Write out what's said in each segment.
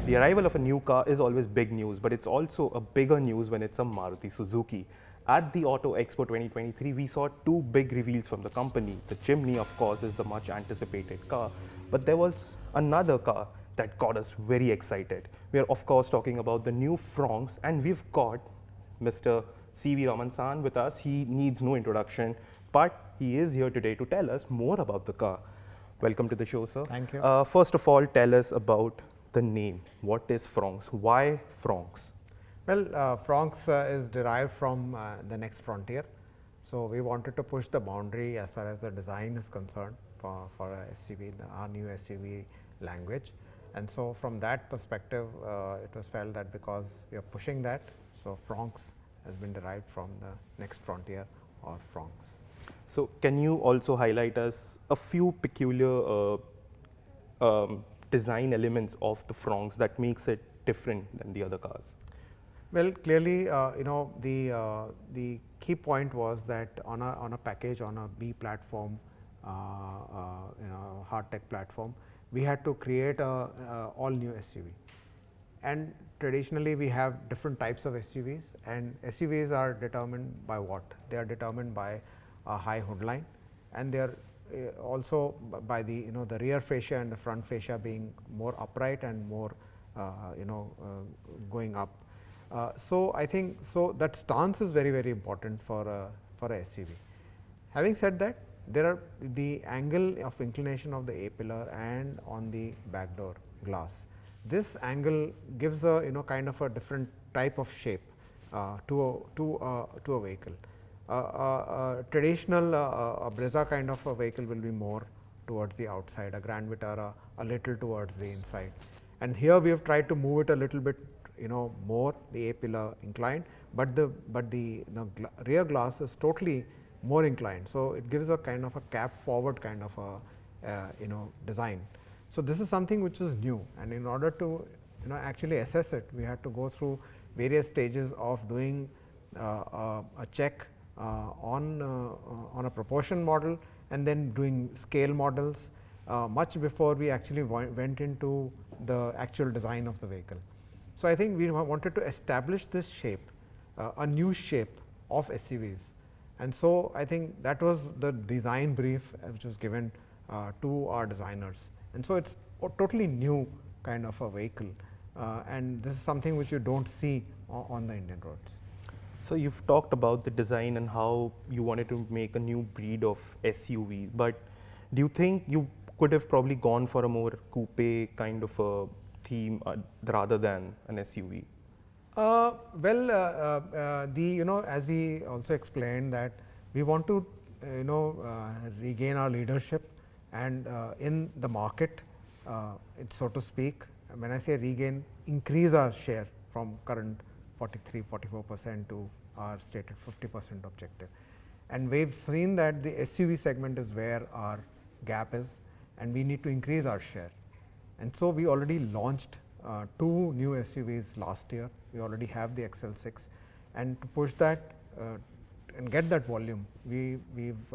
The arrival of a new car is always big news, but it's also a bigger news when it's a Maruti Suzuki. At the Auto Expo 2023, we saw two big reveals from the company. The Jimny, of course, is the much anticipated car, but there was another car that got us very excited. We are, of course, talking about the new Fronx, and we've got Mr. Raman san with us. He needs no introduction, but he is here today to tell us more about the car. Welcome to the show, sir. Thank you. First of all, tell us about the name. What is Fronx? Why Fronx? Well, Fronx is derived from the next frontier. So we wanted to push the boundary as far as the design is concerned for a SUV, our new SUV language. And so from that perspective, it was felt that because we are pushing that, so Fronx has been derived from the next frontier or Fronx. So can you also highlight us a few peculiar design elements of the Fronx that makes it different than the other cars? Well, clearly, the key point was that on a package, on a B platform, hard tech platform, we had to create a all new SUV. And traditionally, we have different types of SUVs, and SUVs are determined by what? They are determined by a high hood line, and they are also by the the rear fascia and the front fascia being more upright and more going up. So I think that stance is very important for a SUV. Having said that, there are the angle of inclination of the A pillar and on the back door glass. This angle gives a kind of a different type of shape to a vehicle. Traditional Brezza kind of a vehicle will be more towards the outside, a Grand Vitara a little towards the inside. And here we have tried to move it a little bit more, the A pillar inclined, but the rear glass is totally more inclined. So it gives a kind of a cap forward kind of a design. So this is something which is new, and in order to actually assess it, we had to go through various stages of doing a check on a proportion model, and then doing scale models much before we actually went into the actual design of the vehicle. So I think we wanted to establish this shape, a new shape of SUVs, and so I think that was the design brief which was given to our designers. And so it's a totally new kind of a vehicle, and this is something which you don't see on the Indian roads. So you've talked about the design and how you wanted to make a new breed of SUV, but do you think you could have probably gone for a more coupe kind of a theme rather than an SUV? As we also explained that we want to regain our leadership and in the market, so to speak. When I say regain, increase our share from current 43-44% to our stated 50% objective. And we've seen that the SUV segment is where our gap is, and we need to increase our share. And so we already launched two new SUVs last year. We already have the XL6, and to push that and get that volume, we've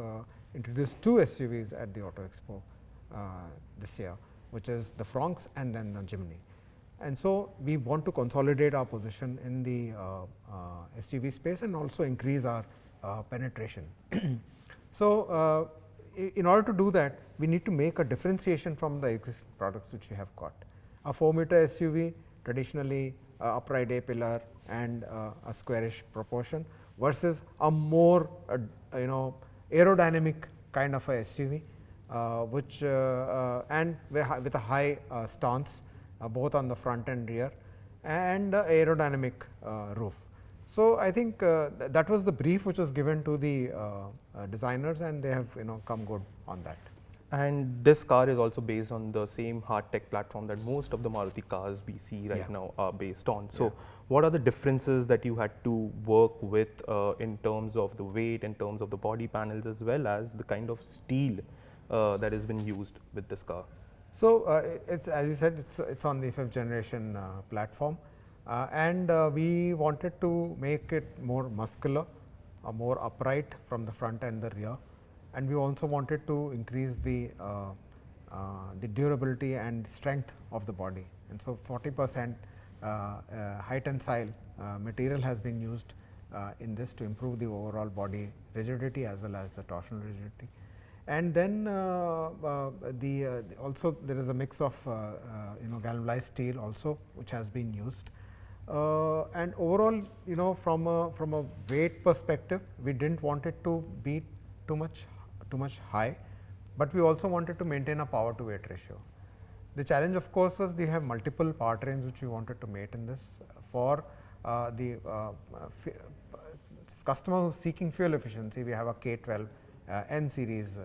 introduced two SUVs at the Auto Expo this year, which is the Fronx and then the Jimny. And so we want to consolidate our position in the SUV space and also increase our penetration. So in order to do that, we need to make a differentiation from the existing products which we have got. A 4-meter SUV, traditionally upright A pillar and a squarish proportion, versus a more aerodynamic kind of a SUV, which and with a high stance both on the front and rear, and aerodynamic roof. So I think that was the brief which was given to the designers, and they have come good on that. And this car is also based on the same hard tech platform that most of the Maruti cars we see right now are based on. So what are the differences that you had to work with in terms of the weight, in terms of the body panels, as well as the kind of steel that has been used with this car? So it's, as you said, it's on the 5th generation platform, and we wanted to make it more muscular, more upright from the front and the rear, and we also wanted to increase the the durability and strength of the body. And so 40% high tensile material has been used in this to improve the overall body rigidity as well as the torsional rigidity. And then also there is a mix of galvanized steel also which has been used. And overall, from a weight perspective, we didn't want it to be too much high, but we also wanted to maintain a power to weight ratio. The challenge, of course, was we have multiple powertrains which we wanted to mate in this. For the customer who's seeking fuel efficiency, we have a K12 N series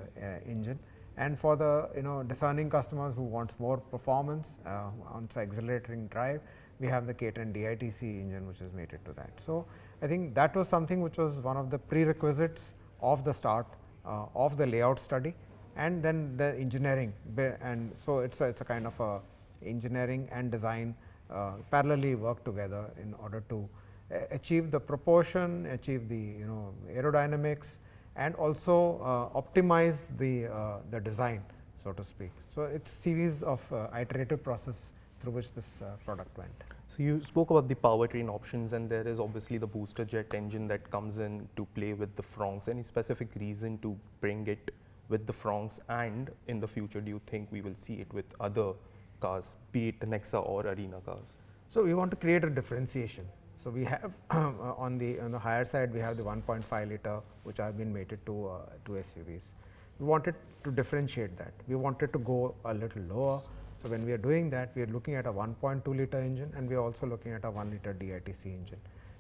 engine, and for the discerning customers who wants more performance on accelerating drive, we have the K10 DITC engine which is mated to that. So, I think that was something which was one of the prerequisites of the start of the layout study, and then the engineering. And so, it's a kind of a engineering and design parallelly work together in order to achieve the proportion, achieve the aerodynamics, and also optimize the design, so to speak. So, it's series of iterative process through which this product went. So you spoke about the powertrain options, and there is obviously the booster jet engine that comes in to play with the Fronx. Any specific reason to bring it with the Fronx, and in the future do you think we will see it with other cars, be it Nexa or Arena cars? So, we want to create a differentiation. So, we have on the higher side we have the 1.5 liter which have been mated to SUVs. We wanted to differentiate that. We wanted to go a little lower. So, when we are doing that, we are looking at a 1.2 liter engine, and we are also looking at a 1 liter DITC engine.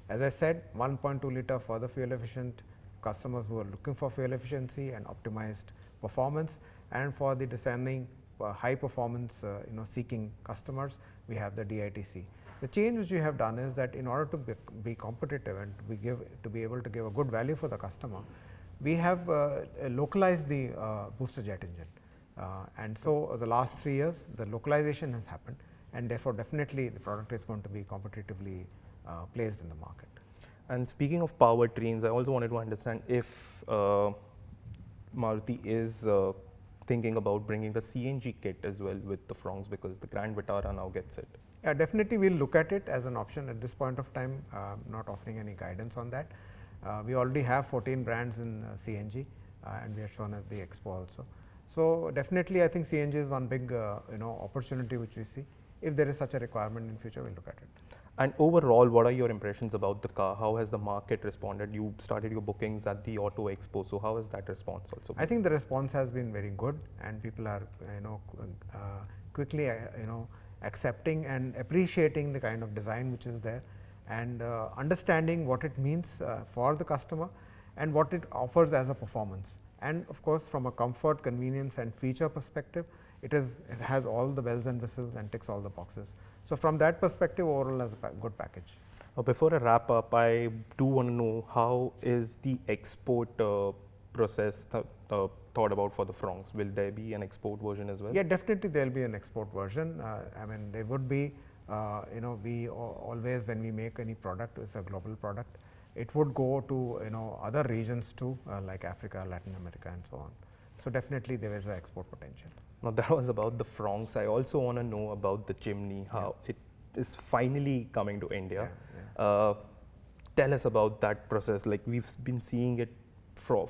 As I said, 1.2 liter for the fuel efficient customers who are looking for fuel efficiency and optimized performance, and for the discerning high performance seeking customers, we have the DITC. The change which we have done is that in order to be competitive and to be able to give a good value for the customer, we have localized the booster jet engine. And so, the last 3 years the localization has happened, and therefore, definitely the product is going to be competitively placed in the market. And speaking of powertrains, I also wanted to understand if Maruti is thinking about bringing the CNG kit as well with the Fronx, because the Grand Vitara now gets it. Yeah, definitely we will look at it as an option. At this point of time, not offering any guidance on that. We already have 14 brands in CNG, and we are shown at the Expo also. So, definitely I think CNG is one big opportunity which we see. If there is such a requirement in future, we will look at it. And overall, what are your impressions about the car? How has the market responded? You started your bookings at the Auto Expo, so how has that response also been? I think the response has been very good, and people are quickly accepting and appreciating the kind of design which is there, and understanding what it means for the customer and what it offers as a performance. And of course, from a comfort, convenience and feature perspective, it has all the bells and whistles and ticks all the boxes. So, from that perspective, overall as a good package. Before I wrap up, I do want to know how is the export process thought about for the Fronx? Will there be an export version as well? Yeah, definitely there will be an export version. I mean, there would be, we always, when we make any product, it's a global product. It would go to other regions too, like Africa, Latin America, and so on. So, definitely there is an export potential. Now, that was about the Fronx. I also want to know about the Jimny, how it is finally coming to India. Tell us about that process. Like, we've been seeing it for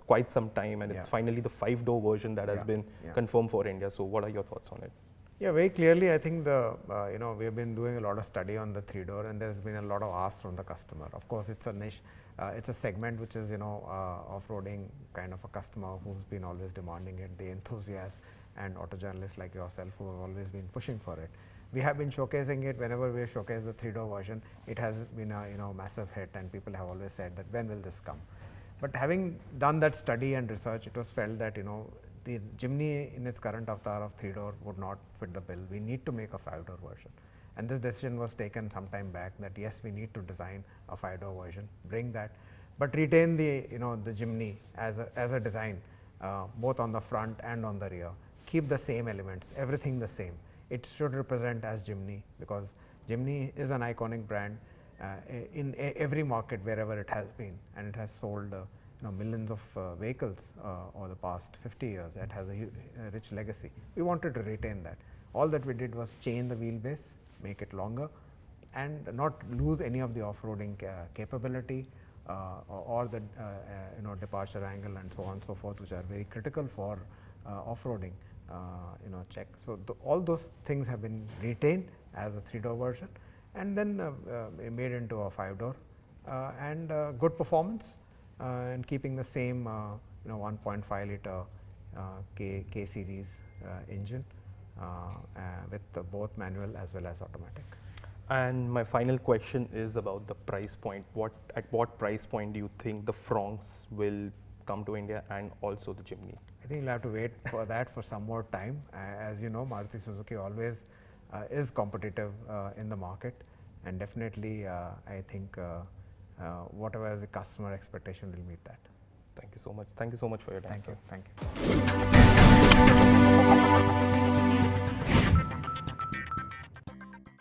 quite some time, and it's finally the 5-door version that has been confirmed for India. So, what are your thoughts on it? Yeah, very clearly, I think we have been doing a lot of study on the 3-door, and there's been a lot of ask from the customer. Of course, it's a niche, it's a segment which is off-roading kind of a customer who's been always demanding it, the enthusiasts and auto journalists like yourself who have always been pushing for it. We have been showcasing it whenever we showcase the 3-door version. It has been a massive hit, and people have always said that when will this come. But having done that study and research, it was felt that the Jimny in its current avatar of 3-door would not fit the bill. We need to make a 5-door version, and this decision was taken some time back that yes, we need to design a 5-door version, bring that, but retain the the Jimny as a design, both on the front and on the rear. Keep the same elements, everything the same. It should represent as Jimny, because Jimny is an iconic brand in every market wherever it has been, and it has sold millions of vehicles over the past 50 years. It has a rich legacy. We wanted to retain that. All that we did was change the wheelbase, make it longer, and not lose any of the off-roading capability or the departure angle and so on and so forth, which are very critical for off-roading check. So all those things have been retained as a 3-door version, and then made into a 5-door and good performance and keeping the same 1.5 liter K series engine with both manual as well as automatic. And my final question is about the price point. At what price point do you think the Fronx will come to India, and also the Jimny? I think you'll have to wait for that for some more time. As you know, Maruti Suzuki always is competitive in the market, and definitely I think whatever is the customer expectation will meet that. Thank you so much. Thank you so much for your time, Thank you. sir. Thank you.